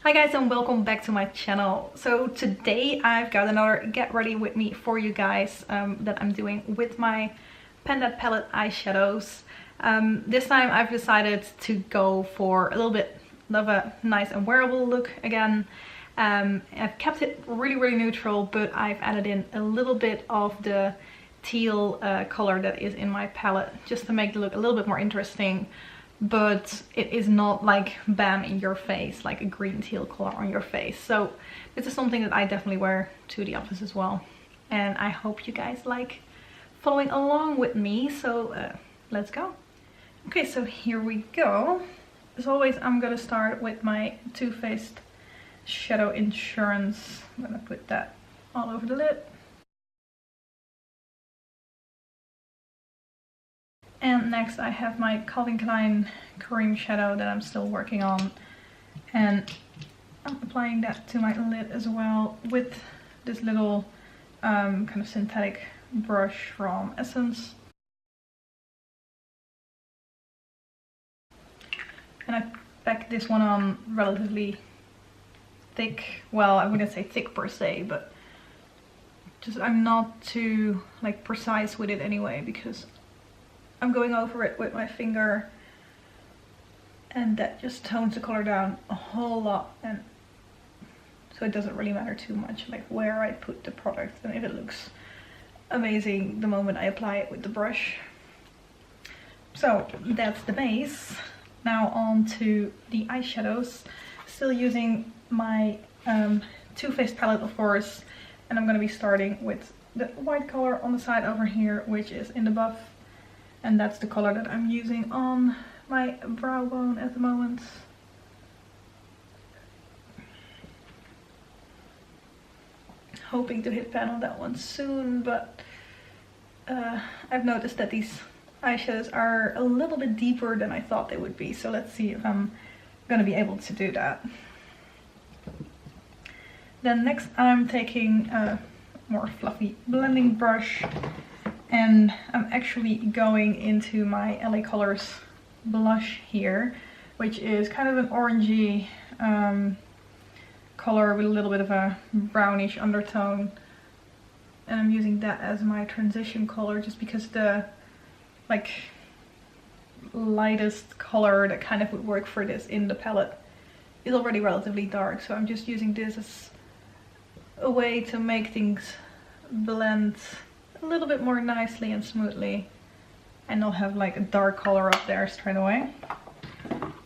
Hi guys, and welcome back to my channel. So today I've got another get ready with me for you guys that I'm doing with my Panda palette eyeshadows. This time I've decided to go for a little bit of a nice and wearable look again. I've kept it really neutral, but I've added in a little bit of the teal color that is in my palette just to make the look a little bit more interesting. But it is not like bam in your face, like a green teal color on your face. So this is something that I definitely wear to the office as well, and I hope you guys like following along with me. So let's go. Okay, so here we go. As always, I'm gonna start with my Too Faced Shadow Insurance. I'm gonna put that all over the lid. And next I have my Klein Creme shadow that I'm still working on, and I'm applying that to my lid as well with this little kind of synthetic brush from Essence. And I packed this one on relatively thick. Well, I wouldn't say thick per se, but just I'm not too like precise with it anyway, because I'm going over it with my finger, and that just tones the color down a whole lot, and so it doesn't really matter too much like where I put the product and if it looks amazing the moment I apply it with the brush. So that's the base. Now on to the eyeshadows. Still using my Too Faced palette, of course, and I'm going to be starting with the white color on the side over here, which is in the buff. And that's the color that I'm using on my brow bone at the moment. Hoping to hit pan on that one soon, but I've noticed that these eyeshadows are a little bit deeper than I thought they would be. So let's see if I'm gonna be able to do that. Then next I'm taking a more fluffy blending brush, and I'm actually going into my LA Colors blush here, which is kind of an orangey color with a little bit of a brownish undertone. And I'm using that as my transition color just because the like lightest color that kind of would work for this in the palette is already relatively dark. So I'm just using this as a way to make things blend a little bit more nicely and smoothly, and not have like a dark color up there straight away.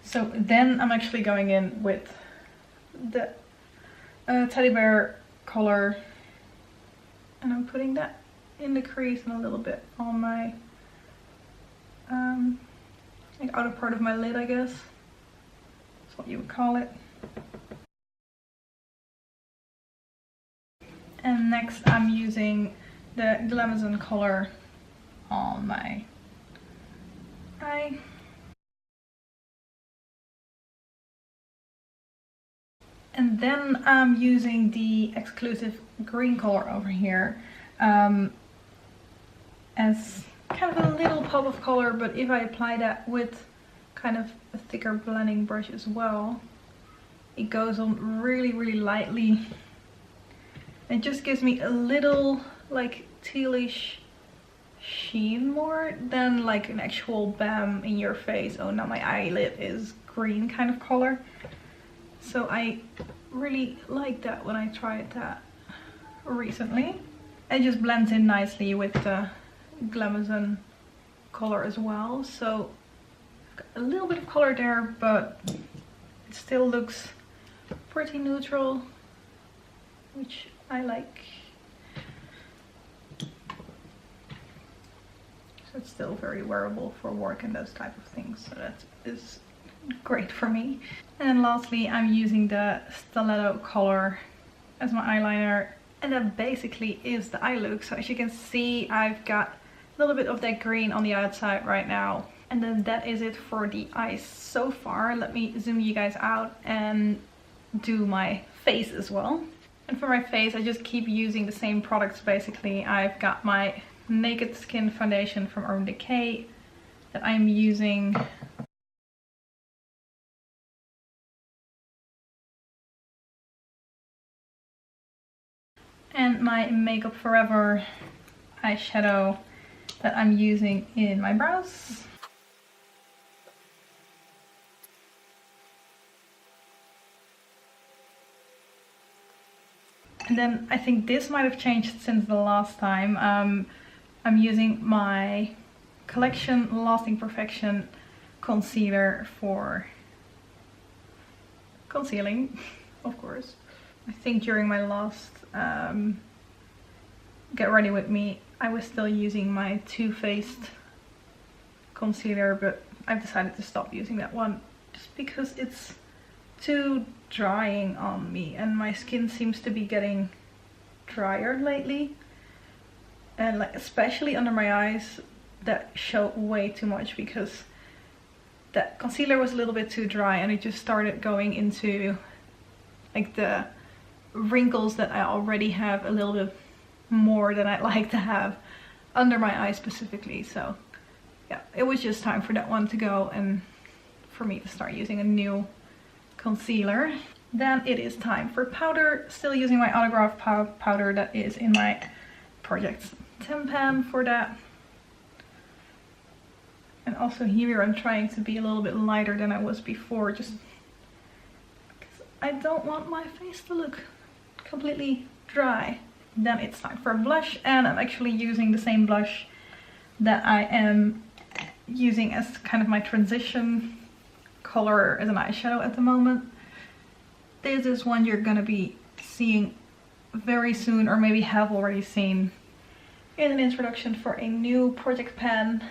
So then I'm actually going in with the teddy bear color, and I'm putting that in the crease and a little bit on my like outer part of my lid, I guess that's what you would call it. And next I'm using the Glamazon color on my eye. And then I'm using the exclusive green color over here as kind of a little pop of color, but if I apply that with kind of a thicker blending brush as well, it goes on really lightly. It just gives me a little like tealish sheen more than like an actual bam in your face, oh now my eyelid is green kind of color. So I really like that when I tried that recently. It just blends in nicely with the Glamazon color as well. So a little bit of color there, but it still looks pretty neutral, which I like. So it's still very wearable for work and those type of things, so that is great for me. And lastly, I'm using the Stiletto color as my eyeliner, and that basically is the eye look. So as you can see, I've got a little bit of that green on the outside right now, and then that is it for the eyes so far. Let me zoom you guys out and do my face as well. And for my face, I just keep using the same products basically. I've got my Naked Skin foundation from Decay that I'm using and my Makeup Forever eyeshadow that I'm using in my brows. And then I think this might have changed since the last time. I'm using my Collection Lasting Perfection concealer for concealing, of course. I think during my last Get Ready With Me, I was still using my Too Faced concealer, but I've decided to stop using that one just because it's too drying on me and my skin seems to be getting drier lately, and like especially under my eyes that show way too much because that concealer was a little bit too dry and it just started going into like the wrinkles that I already have a little bit more than I'd like to have under my eyes specifically. So yeah, it was just time for that one to go and for me to start using a new concealer. Then it is time for powder. Still using my Autograph powder that is in my Project Pan for that. And also here I'm trying to be a little bit lighter than I was before, just because I don't want my face to look completely dry. Then it's time for blush, and I'm actually using the same blush that I am using as kind of my transition color as an eyeshadow at the moment. This is one you're gonna be seeing very soon, or maybe have already seen in an introduction for a new Project Pan.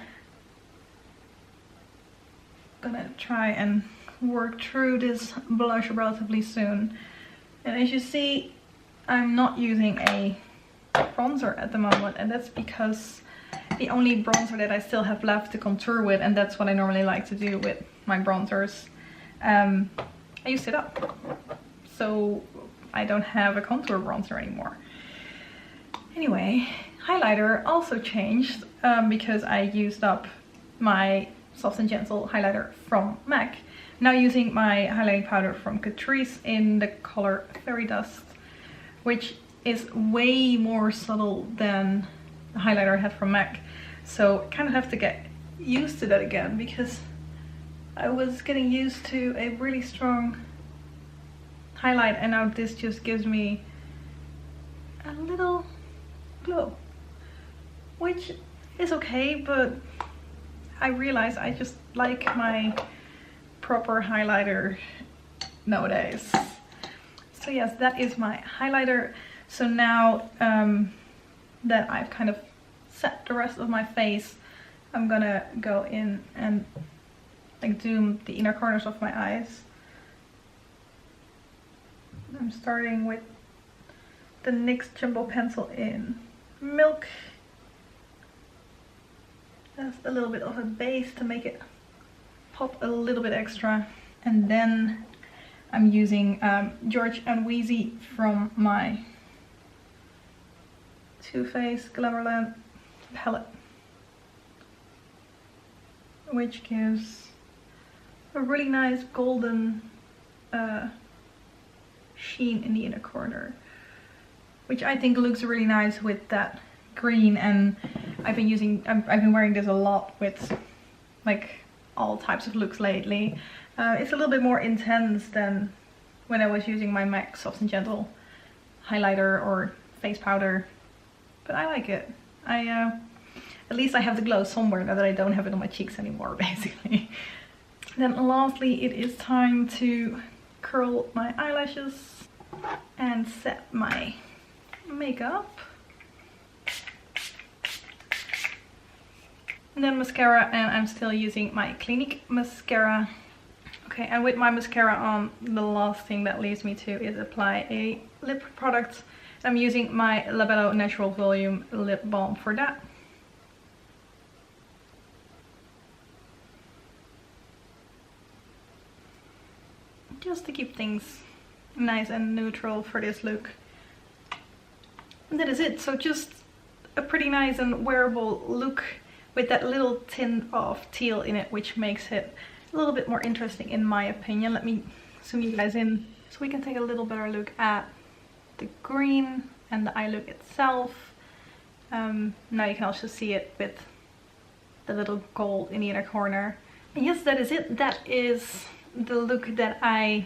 Gonna try and work through this blush relatively soon. And as you see, I'm not using a bronzer at the moment, and that's because the only bronzer that I still have left to contour with, and that's what I normally like to do with my bronzers, I used it up, so I don't have a contour bronzer anymore. Anyway, highlighter also changed because I used up my Soft and Gentle highlighter from MAC. Now using my highlighting powder from Catrice in the color Fairy Dust, which is way more subtle than the highlighter I had from MAC. So I kind of have to get used to that again because I was getting used to a really strong highlight, and now this just gives me a little glow, which is okay, but I realize I just like my proper highlighter nowadays. So yes, that is my highlighter. So now that I've kind of set the rest of my face, I'm gonna go in and like zoom the inner corners of my eyes. I'm starting with the NYX Jumbo Pencil in Milk. Just a little bit of a base to make it pop a little bit extra. And then I'm using George and Wheezy from my Too Faced Glamourland palette, which gives a really nice golden sheen in the inner corner, which I think looks really nice with that green. And I've been wearing this a lot with like all types of looks lately. It's a little bit more intense than when I was using my MAC Soft and Gentle highlighter or face powder, but I like it. At least I have the glow somewhere now that I don't have it on my cheeks anymore, basically. Then lastly, it is time to curl my eyelashes and set my makeup. And then mascara, and I'm still using my Clinique mascara. Okay, and with my mascara on, the last thing that leaves me to is apply a lip product. I'm using my Labello Natural Volume Lip Balm for that. Just to keep things nice and neutral for this look. And that is it. So just a pretty nice and wearable look with that little tint of teal in it, which makes it a little bit more interesting in my opinion. Let me zoom you guys in so we can take a little better look at the green and the eye look itself. Now you can also see it with the little gold in the inner corner. And yes, that is it. That is the look that I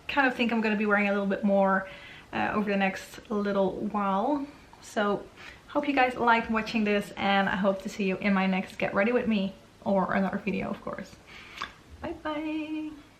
kind of think I'm going to be wearing a little bit more over the next little while. So hope you guys liked watching this, and I hope to see you in my next Get Ready With Me, or another video of course. Bye bye!